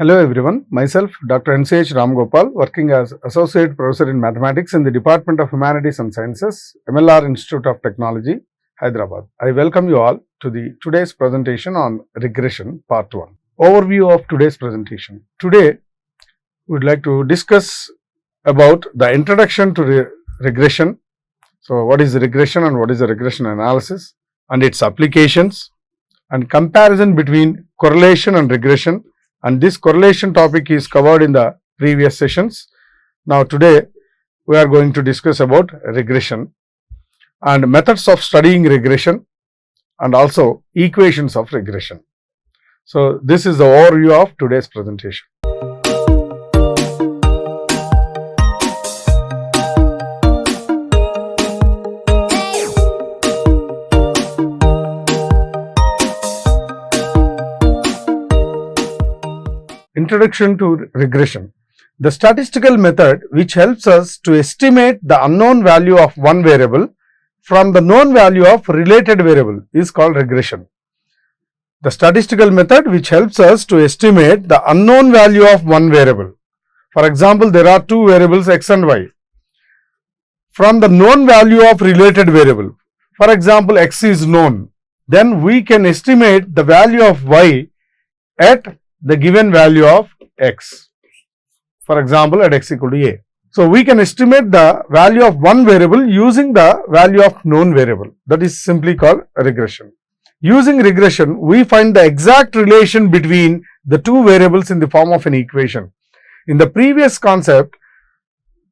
Hello everyone, myself Dr. NCH Ramgopal, working as Associate Professor in Mathematics in the Department of Humanities and Sciences, MLR Institute of Technology, Hyderabad. I welcome you all to today's presentation on Regression, Part 1. Overview of today's presentation. Today, we would like to discuss about the introduction to regression. So, what is regression and what is the regression analysis and its applications, and comparison between correlation and regression. And this correlation topic is covered in the previous sessions. Now today we are going to discuss about regression and methods of studying regression and also equations of regression. So this is the overview of today's presentation. Introduction to regression. The statistical method which helps us to estimate the unknown value of one variable from the known value of related variable is called regression. The statistical method which helps us to estimate the unknown value of one variable. For example, there are two variables x and y. From the known value of related variable, for example, x is known, then we can estimate the value of y at the given value of x, for example at x equal to a. So we can estimate the value of one variable using the value of known variable. That is simply called regression. Using regression, we find the exact relation between the two variables in the form of an equation. In the previous concept,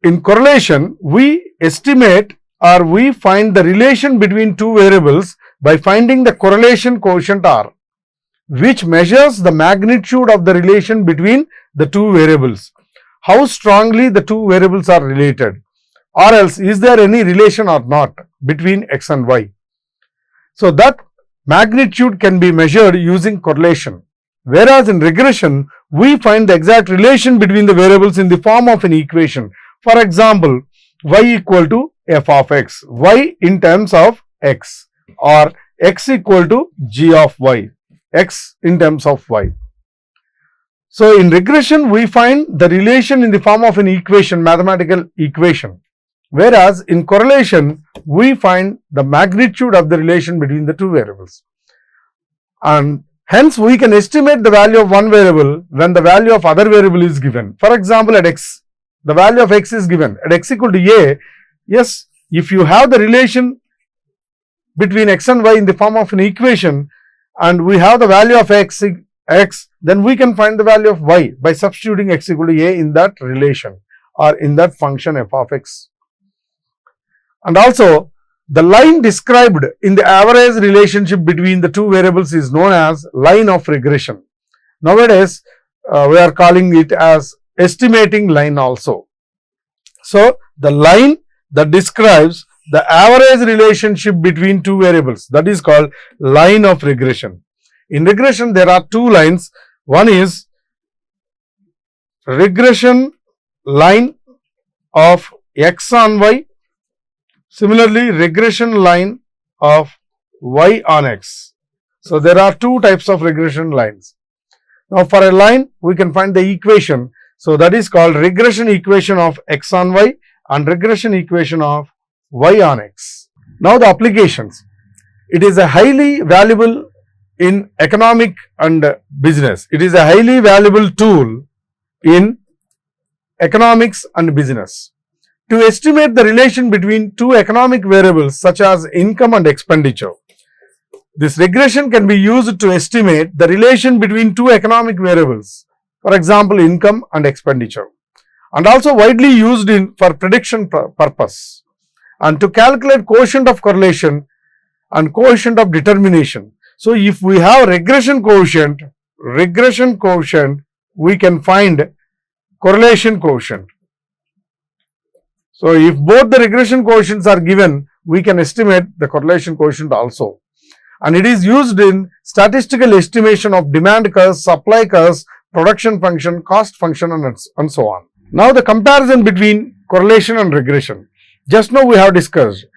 in correlation, we estimate or we find the relation between two variables by finding the correlation coefficient R, which measures the magnitude of the relation between the two variables, how strongly the two variables are related, or else is there any relation or not between x and y. So that magnitude can be measured using correlation, whereas in regression we find the exact relation between the variables in the form of an equation. For example, y equal to f of x, y in terms of x, or x equal to g of y, x in terms of y. So in regression we find the relation in the form of an equation, mathematical equation, whereas in correlation we find the magnitude of the relation between the two variables, and hence we can estimate the value of one variable when the value of other variable is given. For example, at x, the value of x is given at x equal to a. Yes, if you have the relation between x and y in the form of an equation, and we have the value of x, then we can find the value of y by substituting x equal to a in that relation or in that function f of x. And also, the line described in the average relationship between the two variables is known as line of regression. Nowadays, we are calling it as estimating line also. So, the line that describes the average relationship between two variables, that is called line of regression. In regression, there are two lines. One is regression line of x on y. Similarly, regression line of y on x. So there are two types of regression lines. Now for a line, we can find the equation. So that is called regression equation of x on y and regression equation of y on x. Now the applications. It is a highly valuable in economic and business. It is a highly valuable tool in economics and business to estimate the relation between two economic variables such as income and expenditure. This regression can be used to estimate the relation between two economic variables, for example income and expenditure, and also widely used for prediction purpose, and to calculate coefficient of correlation and coefficient of determination. So if we have regression coefficient, we can find correlation coefficient. So if both the regression coefficients are given, we can estimate the correlation coefficient also. And it is used in statistical estimation of demand curves, supply curves, production function, cost function, and so on. Now the comparison between correlation and regression. Just now we have discussed.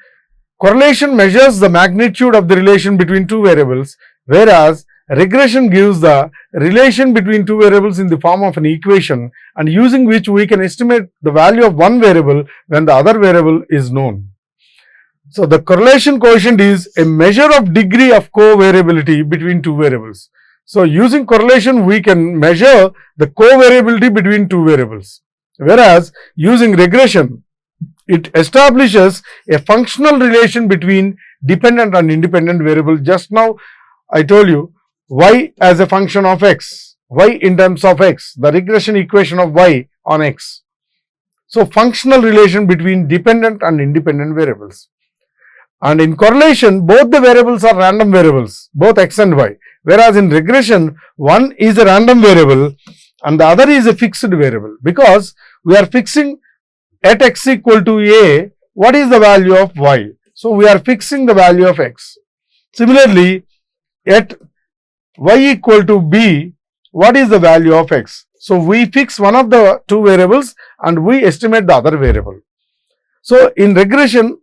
Correlation measures the magnitude of the relation between two variables, whereas regression gives the relation between two variables in the form of an equation, and using which we can estimate the value of one variable when the other variable is known. So the correlation coefficient is a measure of degree of covariability between two variables. So using correlation we can measure the covariability between two variables, whereas using regression it establishes a functional relation between dependent and independent variable. Just now I told you y as a function of x, y in terms of x, the regression equation of y on x. So functional relation between dependent and independent variables. And in correlation, both the variables are random variables, both x and y. Whereas in regression, one is a random variable and the other is a fixed variable, because we are fixing at x equal to a, what is the value of y? So we are fixing the value of x. Similarly, at y equal to b, what is the value of x? So we fix one of the two variables and we estimate the other variable. So in regression,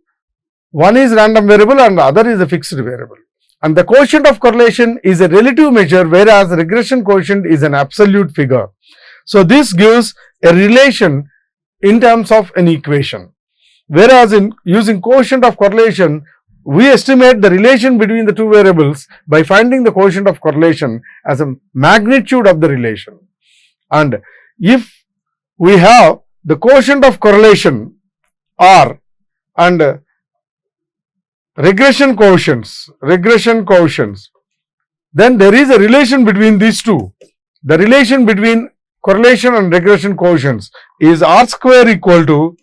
one is random variable and the other is a fixed variable. And the quotient of correlation is a relative measure, whereas regression quotient is an absolute figure. So this gives a relation in terms of an equation. Whereas in using quotient of correlation, we estimate the relation between the two variables by finding the quotient of correlation as a magnitude of the relation. And if we have the quotient of correlation R and regression coefficients, then there is a relation between these two. The relation between correlation and regression coefficients is R square equal to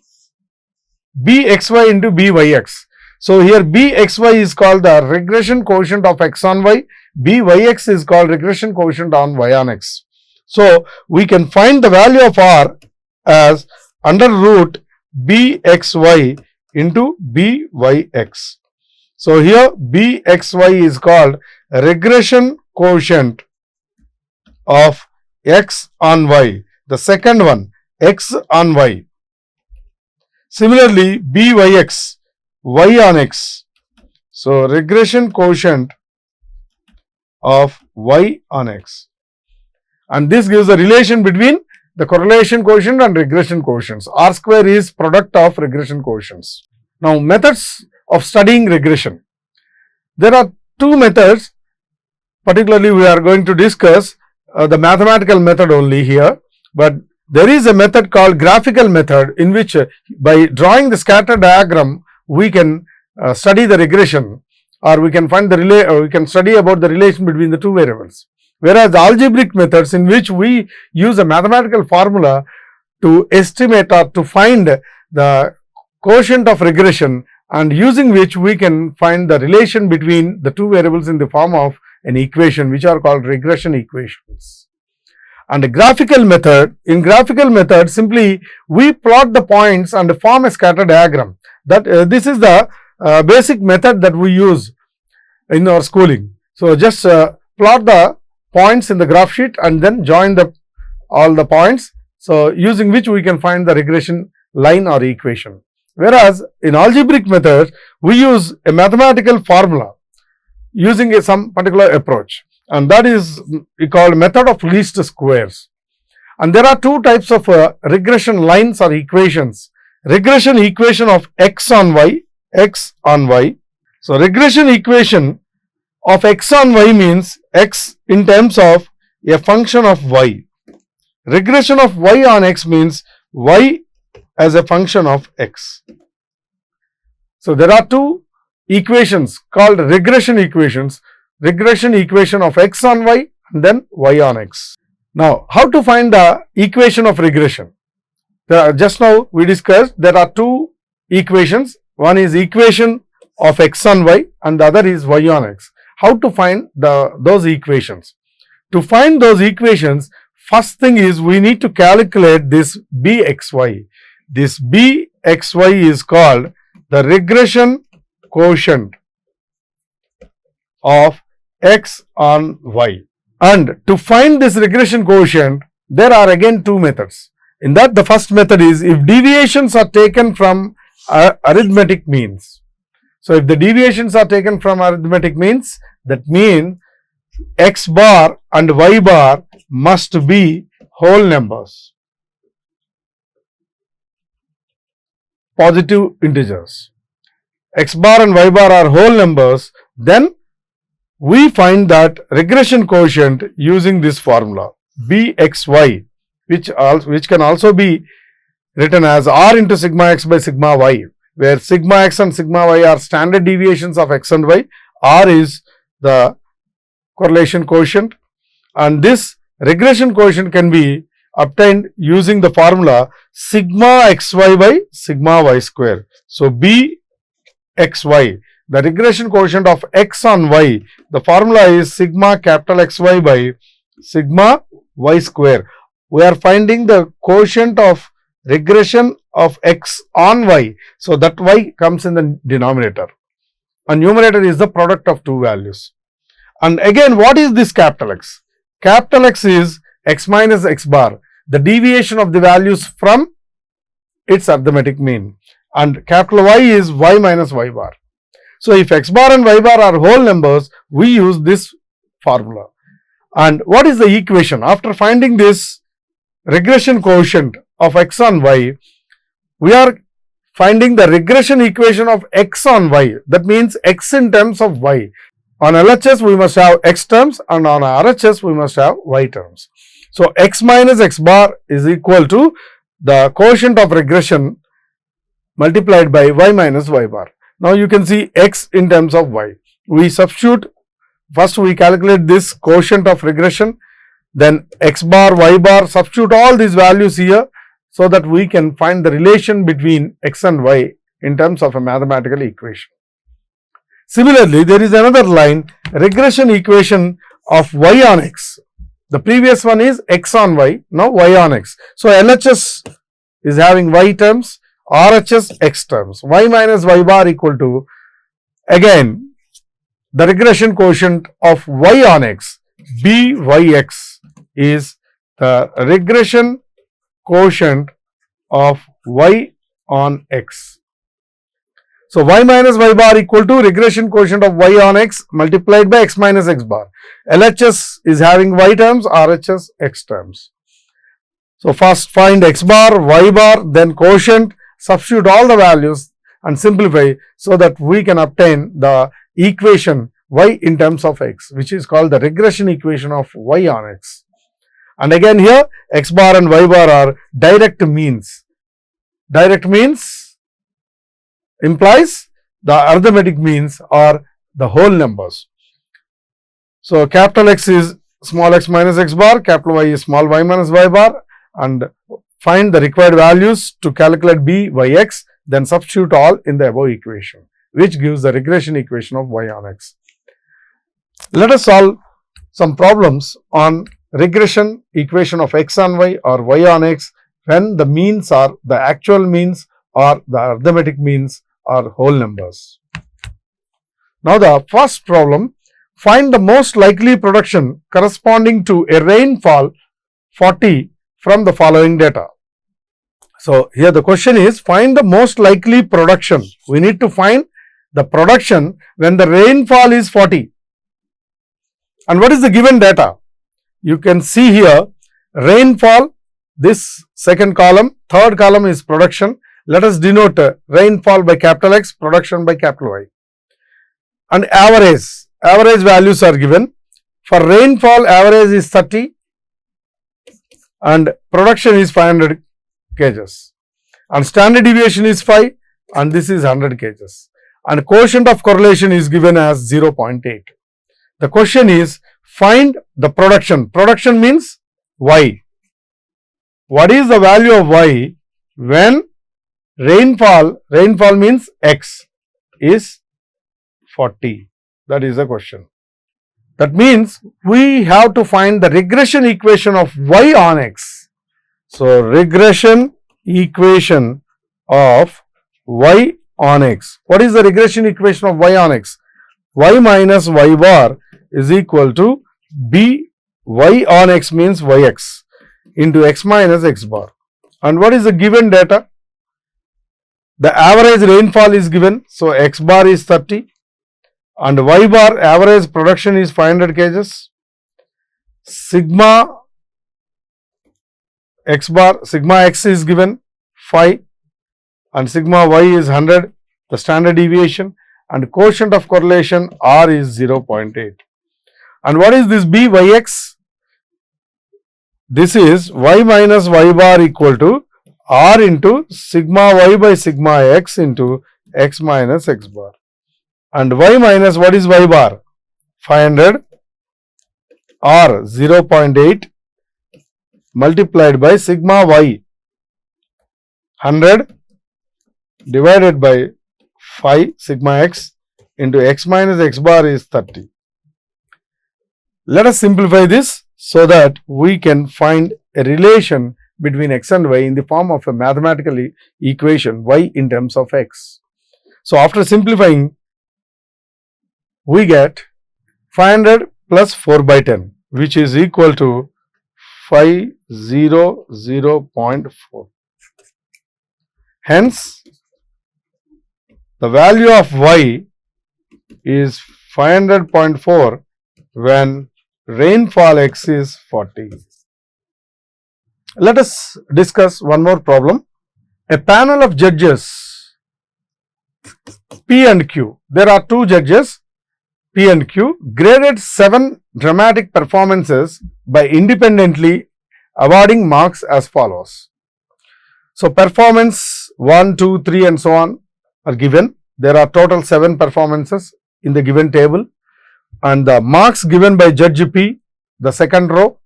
bxy into byx. So here bxy is called the regression coefficient of x on y, byx is called regression coefficient on y on x. So we can find the value of R as under root bxy into byx. So here bxy is called regression coefficient of x on y, the second one x on y. Similarly byx, y on x. So regression coefficient of y on x. And this gives a relation between the correlation coefficient and regression coefficients. R square is product of regression coefficients. Now methods of studying regression. There are two methods, particularly we are going to discuss the mathematical method only here, but there is a method called graphical method, in which by drawing the scatter diagram we can study the regression, or we can find the we can study about the relation between the two variables. Whereas the algebraic methods, in which we use a mathematical formula to estimate or to find the quotient of regression, and using which we can find the relation between the two variables in the form of an equation, which are called regression equations. And a graphical method, in graphical method simply we plot the points and form a scatter diagram. That this is the basic method that we use in our schooling. So just plot the points in the graph sheet and then join all the points, so using which we can find the regression line or equation. Whereas in algebraic method we use a mathematical formula using some particular approach, and that is called method of least squares. And there are two types of regression lines or equations. Regression equation of x on y. So regression equation of x on y means x in terms of a function of y. Regression of y on x means y as a function of x. So there are two equations called regression equations. Regression equation of x on y and then y on x. Now how to find the equation of regression? Just now we discussed there are two equations. One is equation of x on y and the other is y on x. How to find those equations? To find those equations, first thing is we need to calculate this bxy. This bxy is called the regression quotient of x on y. And to find this regression quotient, there are again two methods. In that, the first method is if deviations are taken from arithmetic means. So if the deviations are taken from arithmetic means, that means x bar and y bar must be whole numbers, positive integers. X bar and y bar are whole numbers, then we find that regression coefficient using this formula bxy, which can also be written as r into sigma x by sigma y, where sigma x and sigma y are standard deviations of x and y, r is the correlation coefficient, and this regression coefficient can be obtained using the formula sigma xy by sigma y square. So bxy, the regression coefficient of x on y, the formula is sigma capital XY by sigma y square. We are finding the quotient of regression of x on y, so that y comes in the denominator and numerator is the product of two values. And again, what is this capital X? Capital X is x minus x bar, the deviation of the values from its arithmetic mean, and capital Y is y minus y bar. So if x bar and y bar are whole numbers, we use this formula. And what is the equation? After finding this regression coefficient of x on y, we are finding the regression equation of x on y, that means x in terms of y. On LHS we must have x terms and on RHS we must have y terms. So x minus x bar is equal to the quotient of regression multiplied by y minus y bar. Now you can see x in terms of y. We substitute, first we calculate this quotient of regression, then x bar, y bar, substitute all these values here so that we can find the relation between x and y in terms of a mathematical equation. Similarly, there is another line, regression equation of y on x. The previous one is x on y, now y on x. So LHS is having y terms, RHS x terms. Y minus y bar equal to, again, the regression quotient of y on x, byx, is the regression quotient of y on x. So y minus y bar equal to regression quotient of y on x multiplied by x minus x bar. LHS is having y terms, RHS x terms. So first find x bar, y bar, then quotient, substitute all the values and simplify so that we can obtain the equation y in terms of x, which is called the regression equation of y on x. And again here x bar and y bar are direct means. Direct means implies the arithmetic means are the whole numbers. So capital X is small x minus x bar, capital Y is small y minus y bar, and find the required values to calculate byx, then substitute all in the above equation, which gives the regression equation of y on x. Let us solve some problems on regression equation of x on y or y on x when the means are the actual means or the arithmetic means are whole numbers. Now the first problem, find the most likely production corresponding to a rainfall 40 from the following data. So here the question is, find the most likely production. We need to find the production when the rainfall is 40. And what is the given data? You can see here rainfall, this second column, third column is production. Let us denote rainfall by capital X, production by capital Y. And average values are given. For rainfall, average is 30 and production is 500 kgs. And standard deviation is 5 and this is 100 kgs. And quotient of correlation is given as 0.8. The question is, find the production. Production means Y. What is the value of Y when rainfall means X is 40? That is the question. That means we have to find the regression equation of Y on X. So regression equation of Y on X. What is the regression equation of Y on X? Y minus Y bar is equal to B. Y on X means Yx into X minus X bar. And what is the given data? The average rainfall is given, so X bar is 30 and y bar average production is 500 kgs. Sigma x is given 5 and sigma y is 100, the standard deviation, and quotient of correlation R is 0.8. And what is this BYX? This is y minus y bar equal to R into sigma y by sigma x into x minus x bar. And y minus, what is y bar? 500, R 0.8 multiplied by sigma y 100 divided by 5 sigma x into x minus x bar is 30. Let us simplify this so that we can find a relation between x and y in the form of a mathematical equation y in terms of x. So after simplifying, we get 500 plus 4 by 10, which is equal to 500.4. Hence, the value of y is 500.4 when rainfall x is 40. Let us discuss one more problem. A panel of judges P and Q. There are two judges P and Q graded 7 dramatic performances by independently awarding marks as follows. So performance 1, 2, 3 and so on are given. There are total 7 performances in the given table, and the marks given by Judge P, the second row,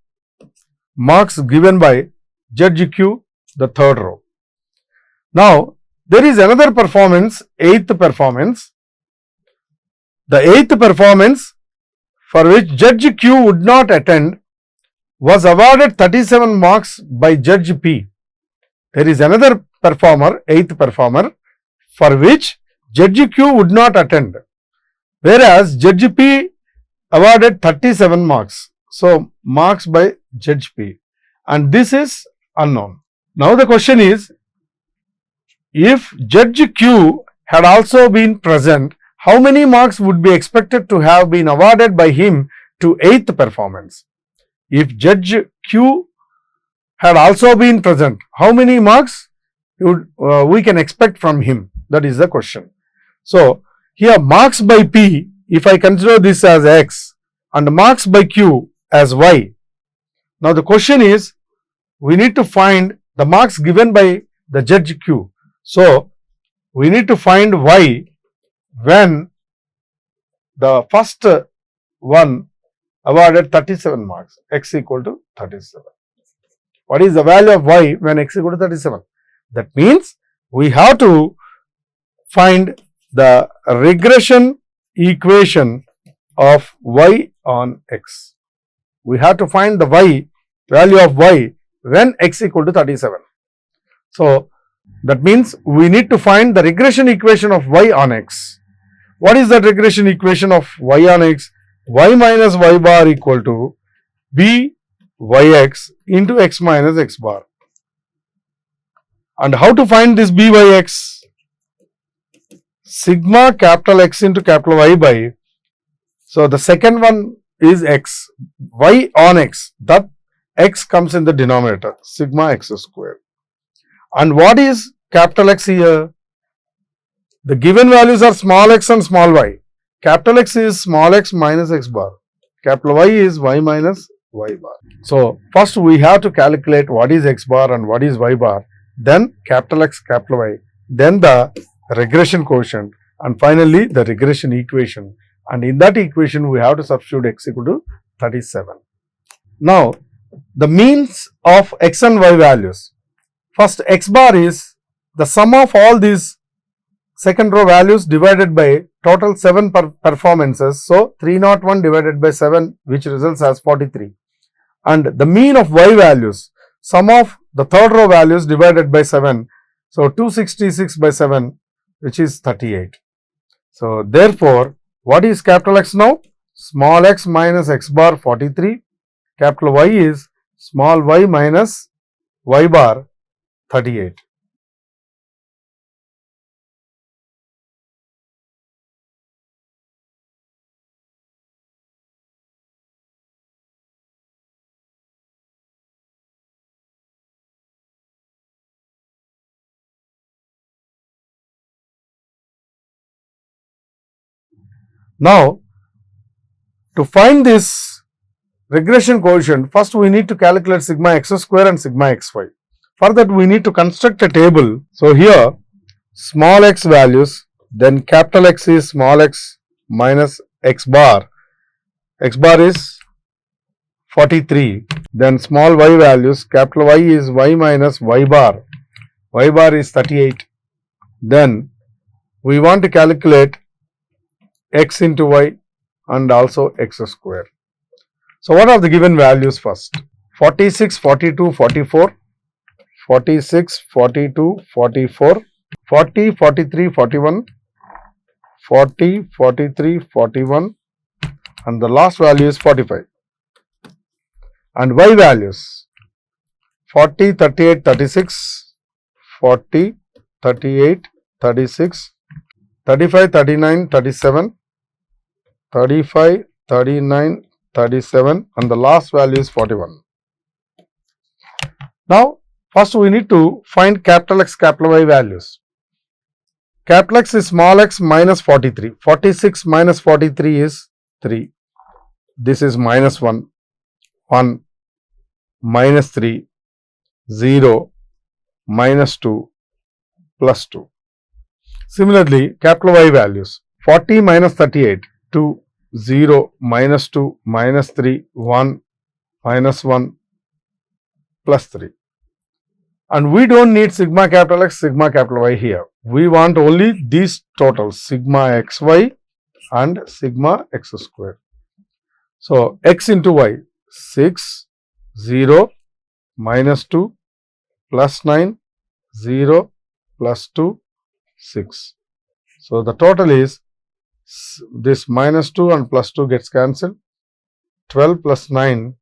marks given by Judge Q, the third row. Now there is another performance, 8th performance. The 8th performance, for which Judge Q would not attend, was awarded 37 marks by Judge P. There is another performer, 8th performer, for which Judge Q would not attend, whereas Judge P awarded 37 marks. So marks by Judge P, and this is unknown. Now the question is, if Judge Q had also been present, how many marks would be expected to have been awarded by him to 8th performance? If Judge Q had also been present, how many marks we can expect from him? That is the question. So here marks by P, if I consider this as x and marks by Q as y. Now the question is, we need to find the marks given by the Judge Q. So we need to find y when the first one awarded 37 marks, x equal to 37. What is the value of y when x equal to 37? That means we have to find the regression equation of y on x. We have to find the y, value of y when x equal to 37. So that means we need to find the regression equation of y on x. What is that regression equation of y on x? Y minus y bar equal to b yx into x minus x bar. And how to find this byx? Sigma capital X into capital Y by, so the second one is x, y on x, that x comes in the denominator, sigma x square. And what is capital X here? The given values are small x and small y. Capital X is small x minus x bar. Capital Y is y minus y bar. So first we have to calculate what is x bar and what is y bar, then capital X, capital Y, then the regression quotient, and finally the regression equation. And in that equation we have to substitute x equal to 37. Now the means of x and y values. First, x bar is the sum of all these second row values divided by total 7 performances. So 301 divided by 7, which results as 43. And the mean of y values, sum of the third row values divided by 7. So 266 by 7, which is 38. So therefore, what is capital X now? Small x minus x bar 43. Capital Y is small y minus y bar 38. Now, to find this regression coefficient, first we need to calculate sigma x square and sigma xy. For that, we need to construct a table. So, here small x values, then capital X is small x minus x bar is 43, then small y values, capital Y is y minus y bar is 38. Then we want to calculate x into y and also x square. So, what are the given values first? 46, 42, 44, 46, 42, 44, 40, 43, 41, 40, 43, 41 and the last value is 45. And y values 40, 38, 36, 40, 38, 36, 35, 39, 37, 35, 39, 37 and the last value is 41. Now, first we need to find capital X, capital Y values. Capital X is small x minus 43. 46 minus 43 is 3. This is minus 1, 1, minus 3, 0, minus 2, plus 2. Similarly, capital Y values 40 minus 38, 2, 0, minus 2, minus 3, 1, minus 1, plus 3. And we don't need sigma capital X, sigma capital Y here. We want only these totals, sigma xy and sigma x square. So, x into y, 6, 0, minus 2, plus 9, 0, plus 2, 6. So, the total is this minus 2 and plus 2 gets cancelled, 12 plus 9,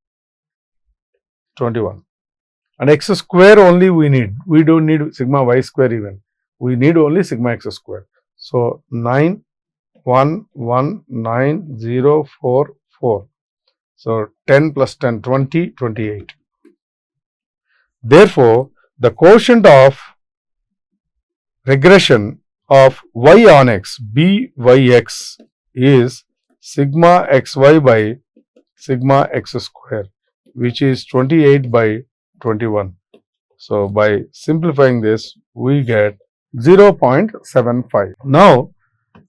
21. And x square only we need. We don't need sigma y square even. We need only sigma x square. So, 9, 1, 1, 9, 0, 4, 4. So, 10 plus 10, 20, 28. Therefore, the quotient of regression of y on x, byx is sigma xy by sigma x square, which is 28 by 21. So, by simplifying this, we get 0.75. Now,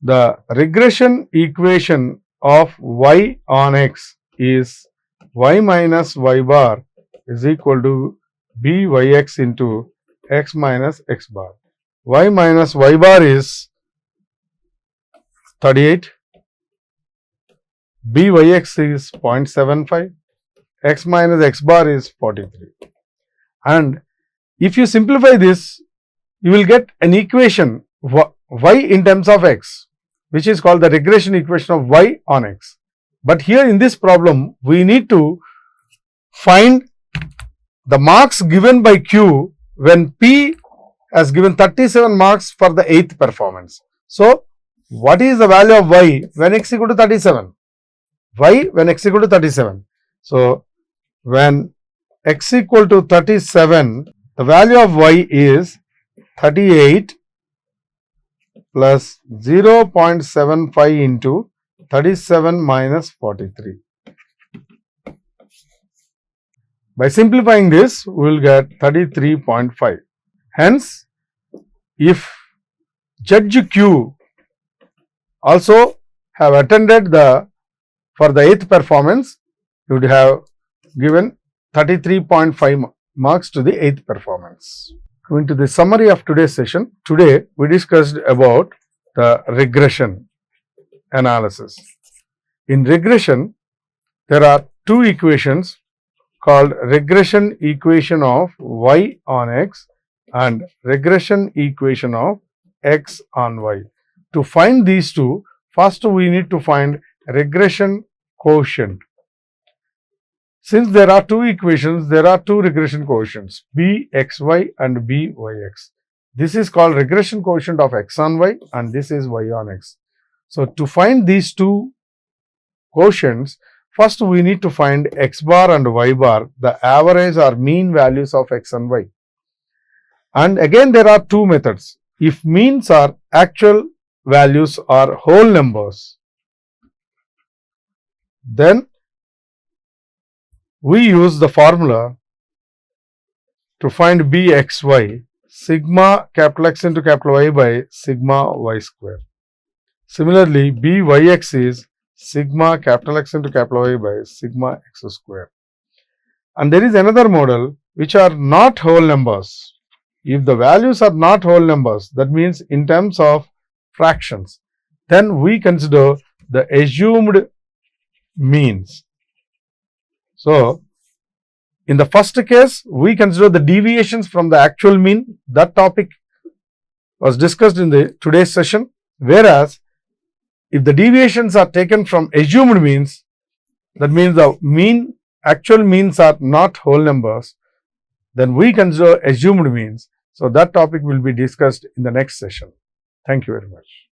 the regression equation of y on x is y minus y bar is equal to byx into x minus x bar. Y minus y bar is 38, byx is 0.75, x minus x bar is 43. And if you simplify this, you will get an equation y in terms of x, which is called the regression equation of y on x. But here in this problem, we need to find the marks given by Q when P has given 37 marks for the 8th performance. So, what is the value of y when x equal to 37? Y when x equal to 37. So, when x equal to 37, the value of y is 38 plus 0.75 into 37 minus 43. By simplifying this, we will get 33.5. Hence, if Judge Q also have attended for the 8th performance, he would have given 33.5 marks to the 8th performance. Coming to the summary of today's session, today we discussed about the regression analysis. In regression, there are two equations called regression equation of y on x and regression equation of x on y. To find these two, first we need to find regression quotient. Since there are two equations, there are two regression coefficients, bxy and byx. This is called regression coefficient of x on y and this is y on x. So, to find these two quotients, first we need to find x bar and y bar, the average or mean values of x and y. And again there are two methods. If means are actual values or whole numbers, then we use the formula to find Bxy, sigma capital X into capital Y by sigma y square. Similarly, Byx is sigma capital X into capital Y by sigma x square. And there is another model which are not whole numbers. If the values are not whole numbers, that means in terms of fractions, then we consider the assumed means. So, in the first case, we consider the deviations from the actual mean. That topic was discussed in the today's session. Whereas, if the deviations are taken from assumed means, that means the actual means are not whole numbers, then we consider assumed means. So, that topic will be discussed in the next session. Thank you very much.